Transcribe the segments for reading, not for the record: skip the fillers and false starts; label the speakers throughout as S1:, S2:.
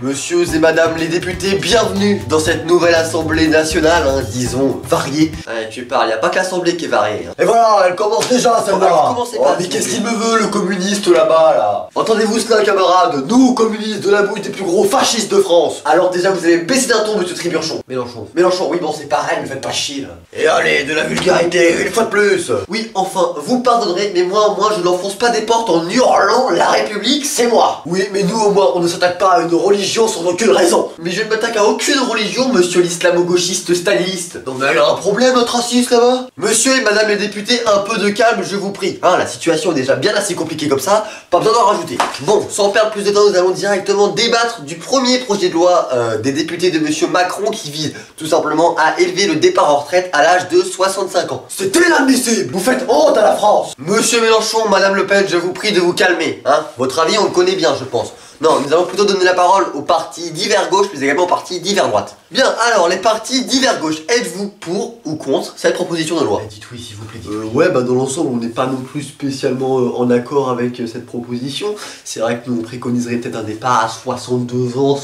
S1: Messieurs et madame les députés, bienvenue dans cette nouvelle assemblée nationale, hein, disons variée. Ouais, tu parles, y a pas que l'assemblée qui est variée. Hein.
S2: Et voilà, elle commence déjà celle-là.
S1: Mais
S2: qu'est-ce qu'il me veut le communiste là-bas là?
S1: Entendez-vous cela, camarades? Nous, communistes de la bouille des plus gros fascistes de France. Alors déjà, vous avez baissé d'un ton, monsieur Triburchon. Mélenchon, oui, bon, c'est pareil, ne faites pas chier là.
S2: Et allez, de la vulgarité, une fois de plus.
S1: Oui, enfin, vous me pardonnerez, mais moi, je n'enfonce pas des portes en hurlant la République, c'est moi.
S2: Oui, mais nous au moins, on ne s'attaque pas à une religion sans aucune raison.
S1: Mais je ne m'attaque à aucune religion, monsieur l'islamo-gauchiste staliniste. Non mais elle a un problème, notre raciste là-bas. Monsieur et madame les députés, un peu de calme, je vous prie. Hein, la situation est déjà bien assez compliquée comme ça, pas besoin d'en rajouter. Bon, sans perdre plus de temps, nous allons directement débattre du premier projet de loi des députés de monsieur Macron qui vise tout simplement à élever le départ en retraite à l'âge de 65 ans.
S2: C'est inadmissible, vous faites honte à la France.
S1: Monsieur Mélenchon, madame Le Pen, je vous prie de vous calmer. Hein, votre avis, on le connaît bien, je pense. Non, nous allons plutôt donner la parole aux partis divers gauche, mais également aux partis divers droite. Bien, alors, les partis divers gauche, êtes-vous pour ou contre cette proposition de loi?
S2: Dites oui, s'il vous plaît.
S1: Ouais, bah dans l'ensemble, on n'est pas non plus spécialement en accord avec cette proposition. C'est vrai que nous, on préconiserait peut-être un départ à 62 ans,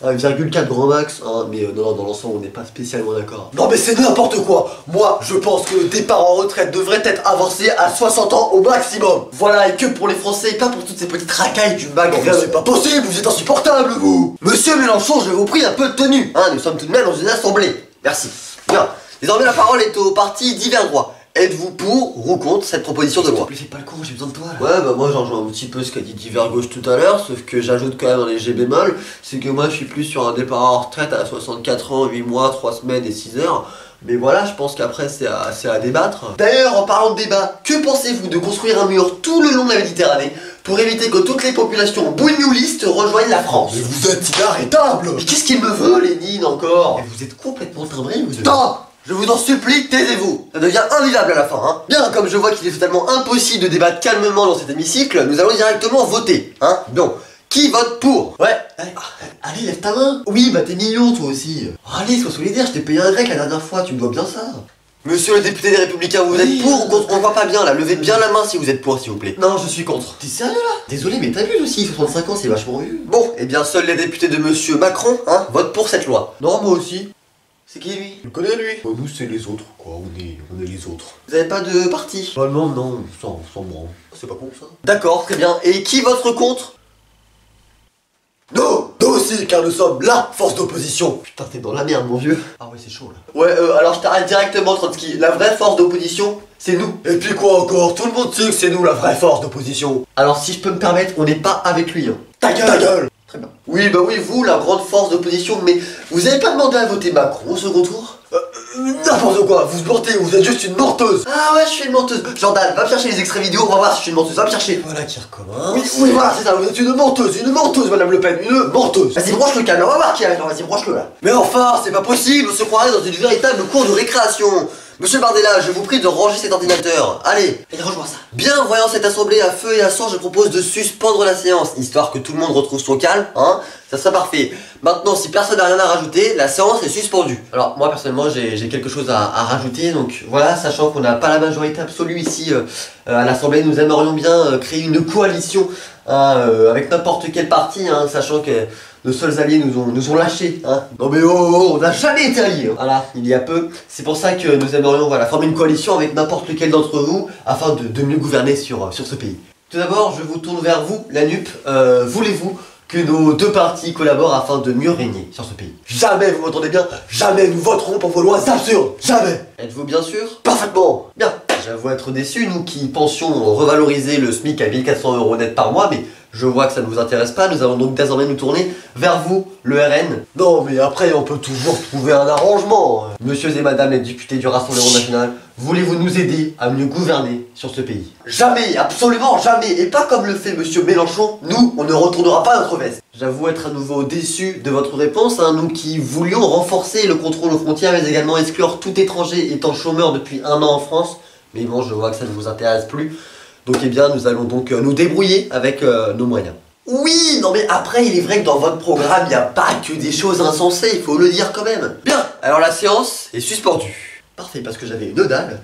S1: 1,4 grand max, hein, mais non, dans l'ensemble, on n'est pas spécialement d'accord.
S2: Non mais c'est n'importe quoi. Moi, je pense que le départ en retraite devrait être avancé à 60 ans au maximum.
S1: Voilà, et que pour les Français, et pas pour toutes ces petites racailles du Macron.
S2: Mais c'est pas possible, vous êtes insupportable, vous.
S1: Monsieur Mélenchon, je vous prie un peu de tenue. Hein, nous sommes tout de même dans une assemblée. Merci. Bien, désormais la parole est au parti divers droit. Êtes-vous pour ou contre cette proposition de loi?
S2: Fais pas le con, j'ai besoin de toi là.
S1: Ouais, bah moi j'en rejoins un petit peu ce qu'a dit divers gauche tout à l'heure, sauf que j'ajoute quand même un léger bémol, c'est que moi je suis plus sur un départ en retraite à 64 ans, 8 mois, 3 semaines et 6 heures. Mais voilà, je pense qu'après c'est à débattre. D'ailleurs, en parlant de débat, que pensez-vous de construire un mur tout le long de la Méditerranée pour éviter que toutes les populations bougnolistes rejoignent la France?
S2: Mais vous êtes inarrêtable.
S1: Mais qu'est-ce qu'il me veut, Lénine, encore? Mais vous êtes complètement timbré, vous êtes... Stop! Je vous en supplie, taisez-vous. Ça devient invivable à la fin, hein. Bien, comme je vois qu'il est totalement impossible de débattre calmement dans cet hémicycle, nous allons directement voter, hein. Bon, qui vote pour? Ouais.
S2: Allez, lève ta main.
S1: Oui, bah t'es mignon, toi aussi. Allez, sois solidaire, je t'ai payé un grec la dernière fois, tu me dois bien ça. Monsieur le député des Républicains, vous êtes pour ou contre? On voit pas bien là, levez bien la main si vous êtes pour, s'il vous plaît.
S2: Non, je suis contre.
S1: T'es sérieux là? Désolé, mais t'as vu aussi, 65 ans, c'est vachement vieux. Bon, et bien seuls les députés de monsieur Macron, hein, votent pour cette loi. Non, moi aussi. C'est qui lui?
S2: Je le connais lui. Nous c'est les autres quoi, on est les autres.
S1: Vous avez pas de parti?
S2: Bah non, sans branle.
S1: C'est pas con ça. D'accord, très bien. Et qui vote contre?
S2: Nous aussi, car nous sommes la force d'opposition.
S1: Putain, t'es dans la merde, mon vieux.
S2: Ah ouais, c'est chaud là.
S1: Ouais, alors je t'arrête directement, Trotsky. La vraie force d'opposition, c'est nous.
S2: Et puis quoi encore? Tout le monde sait que c'est nous la vraie force d'opposition.
S1: Alors si je peux me permettre, on n'est pas avec lui, hein.
S2: Ta gueule.
S1: Très bien. Oui, bah oui, vous, la grande force d'opposition, mais vous avez pas demandé à voter Macron au second tour?
S2: N'importe quoi, vous mentez, vous êtes juste une menteuse.
S1: Ah ouais, je suis une menteuse. Jordan, va me chercher les extraits vidéo, on va voir si je suis une menteuse, va me chercher.
S2: Voilà qui recommence. Oui, voilà, c'est ça, vous êtes une menteuse, madame Le Pen, une menteuse.
S1: Vas-y, branche le câble, on va voir qui arrive, vas-y, branche-le là. Mais enfin, c'est pas possible, on se croirait dans une véritable cour de récréation. Monsieur Bardella, je vous prie de ranger cet ordinateur. Allez, range-moi ça. Bien, voyant cette assemblée à feu et à sang, je propose de suspendre la séance, histoire que tout le monde retrouve son calme, hein. Ça serait parfait. Maintenant, si personne n'a rien à rajouter, la séance est suspendue. Alors, moi, personnellement, j'ai quelque chose à rajouter. Donc, voilà, sachant qu'on n'a pas la majorité absolue ici à l'Assemblée, nous aimerions bien créer une coalition avec n'importe quel parti, hein, sachant que nos seuls alliés nous ont lâchés, hein. Non mais on n'a jamais été alliés, hein. Voilà, il y a peu. C'est pour ça que nous aimerions, voilà, former une coalition avec n'importe lequel d'entre vous, afin de mieux gouverner sur ce pays. Tout d'abord, je vous tourne vers vous, la NUP. Voulez-vous que nos deux partis collaborent afin de mieux régner sur ce pays?
S2: Jamais, vous m'entendez bien, jamais nous voterons pour vos lois absurdes, jamais.
S1: Êtes-vous bien sûr?
S2: Parfaitement.
S1: Bien. J'avoue être déçu, nous qui pensions revaloriser le SMIC à 1400 € net par mois, mais je vois que ça ne vous intéresse pas, nous allons donc désormais nous tourner vers vous, le RN.
S2: Non mais après on peut toujours trouver un arrangement.
S1: Messieurs et madame les députés du Rassemblement National, voulez-vous nous aider à mieux gouverner sur ce pays? Jamais, absolument jamais, et pas comme le fait monsieur Mélenchon, nous, on ne retournera pas notre veste. J'avoue être à nouveau déçu de votre réponse, hein, nous qui voulions renforcer le contrôle aux frontières, mais également exclure tout étranger étant chômeur depuis 1 an en France. Mais bon, je vois que ça ne vous intéresse plus. Donc eh bien, nous allons donc nous débrouiller avec nos moyens. Oui, non mais après, il est vrai que dans votre programme, il n'y a pas que des choses insensées, il faut le dire quand même. Bien, alors la séance est suspendue. Parfait, parce que j'avais une dalle.